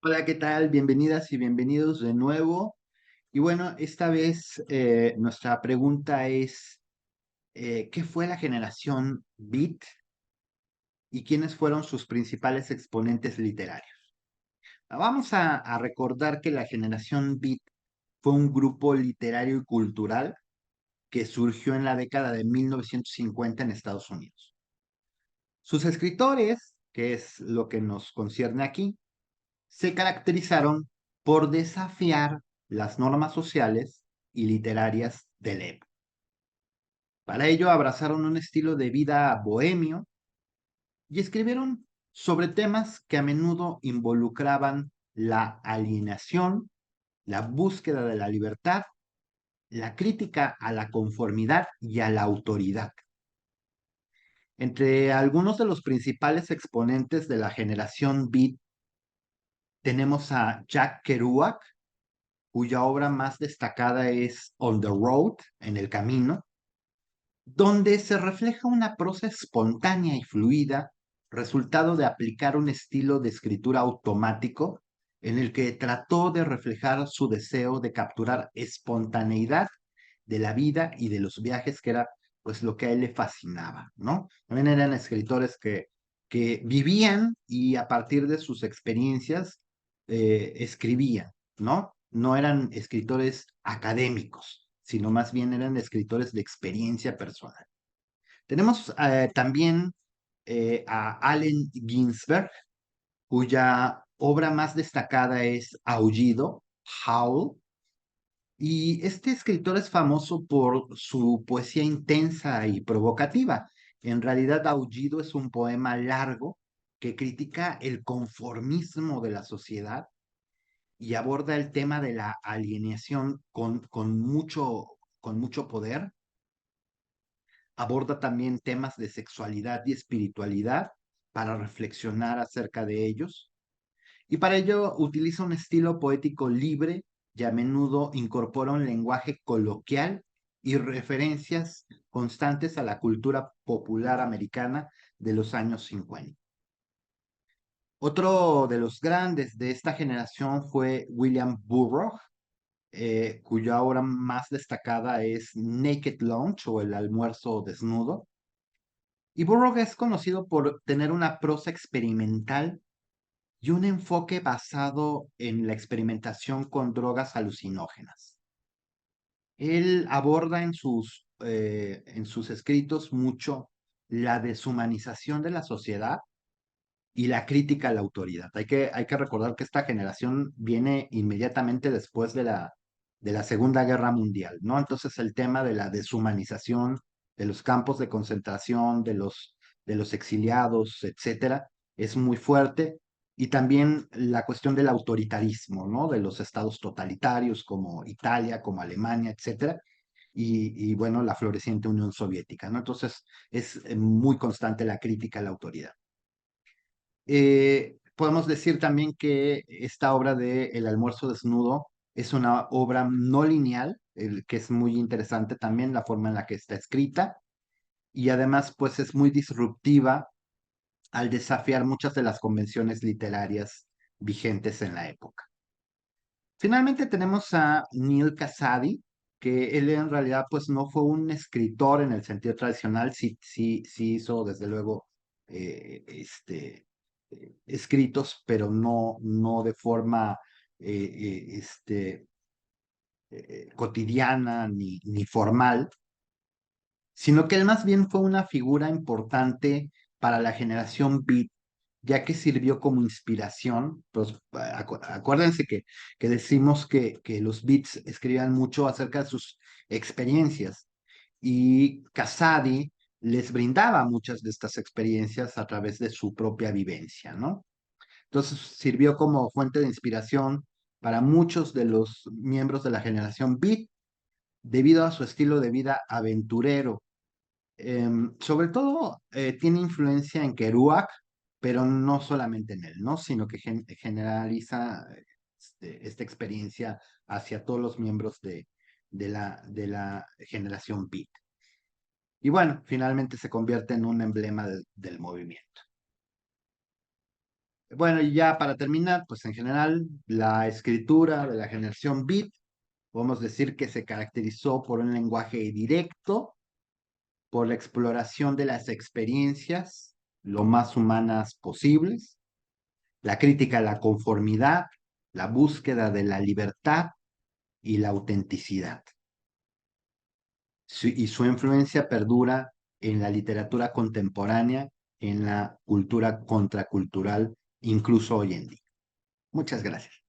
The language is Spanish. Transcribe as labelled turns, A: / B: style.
A: Hola, ¿qué tal? Bienvenidas y bienvenidos de nuevo. Y bueno, esta vez nuestra pregunta es, ¿qué fue la generación Beat y quiénes fueron sus principales exponentes literarios? Vamos a recordar que la generación Beat fue un grupo literario y cultural que surgió en la década de 1950 en Estados Unidos. Sus escritores, que es lo que nos concierne aquí, se caracterizaron por desafiar las normas sociales y literarias del época. Para ello abrazaron un estilo de vida bohemio y escribieron sobre temas que a menudo involucraban la alienación, la búsqueda de la libertad, la crítica a la conformidad y a la autoridad. Entre algunos de los principales exponentes de la generación Beat tenemos a Jack Kerouac, cuya obra más destacada es On the Road, en el camino, donde se refleja una prosa espontánea y fluida, resultado de aplicar un estilo de escritura automático en el que trató de reflejar su deseo de capturar espontaneidad de la vida y de los viajes, que era pues lo que a él le fascinaba, ¿no? También eran escritores que vivían y a partir de sus experiencias escribían, ¿no? No eran escritores académicos, sino más bien eran escritores de experiencia personal. Tenemos también a Allen Ginsberg, cuya obra más destacada es Aullido, Howl, y este escritor es famoso por su poesía intensa y provocativa. En realidad, Aullido es un poema largo que critica el conformismo de la sociedad y aborda el tema de la alienación con mucho poder. Aborda también temas de sexualidad y espiritualidad para reflexionar acerca de ellos. Y para ello utiliza un estilo poético libre y a menudo incorpora un lenguaje coloquial y referencias constantes a la cultura popular americana de los años 50. Otro de los grandes de esta generación fue William Burroughs, cuya obra más destacada es Naked Lunch o El almuerzo desnudo. Y Burroughs es conocido por tener una prosa experimental y un enfoque basado en la experimentación con drogas alucinógenas. Él aborda en sus escritos mucho la deshumanización de la sociedad y la crítica a la autoridad. Hay que recordar que esta generación viene inmediatamente después de la Segunda Guerra Mundial, ¿no? Entonces el tema de la deshumanización, de los campos de concentración, de los exiliados, etcétera, es muy fuerte. Y también la cuestión del autoritarismo, ¿no? De los estados totalitarios como Italia, como Alemania, etcétera. Y bueno, la floreciente Unión Soviética, ¿no? Entonces es muy constante la crítica a la autoridad. Podemos decir también que esta obra de El almuerzo desnudo es una obra no lineal, que es muy interesante también la forma en la que está escrita y además pues es muy disruptiva al desafiar muchas de las convenciones literarias vigentes en la época. Finalmente tenemos a Neil Casady, que él en realidad pues no fue un escritor en el sentido tradicional, sí hizo desde luego escritos, pero no de forma cotidiana ni formal, sino que él más bien fue una figura importante para la generación beat, ya que sirvió como inspiración. Pues acuérdense que decimos que los beats escribían mucho acerca de sus experiencias y Casadi les brindaba muchas de estas experiencias a través de su propia vivencia, ¿no? Entonces sirvió como fuente de inspiración para muchos de los miembros de la generación beat debido a su estilo de vida aventurero. Sobre todo tiene influencia en Kerouac, pero no solamente en él, ¿no? Sino que generaliza esta experiencia hacia todos los miembros de la generación Beat. Y bueno, finalmente se convierte en un emblema del movimiento. Bueno, y ya para terminar, pues en general, la escritura de la generación Beat, podemos decir que se caracterizó por un lenguaje directo, por la exploración de las experiencias lo más humanas posibles, la crítica a la conformidad, la búsqueda de la libertad y la autenticidad. Y su influencia perdura en la literatura contemporánea, en la cultura contracultural, incluso hoy en día. Muchas gracias.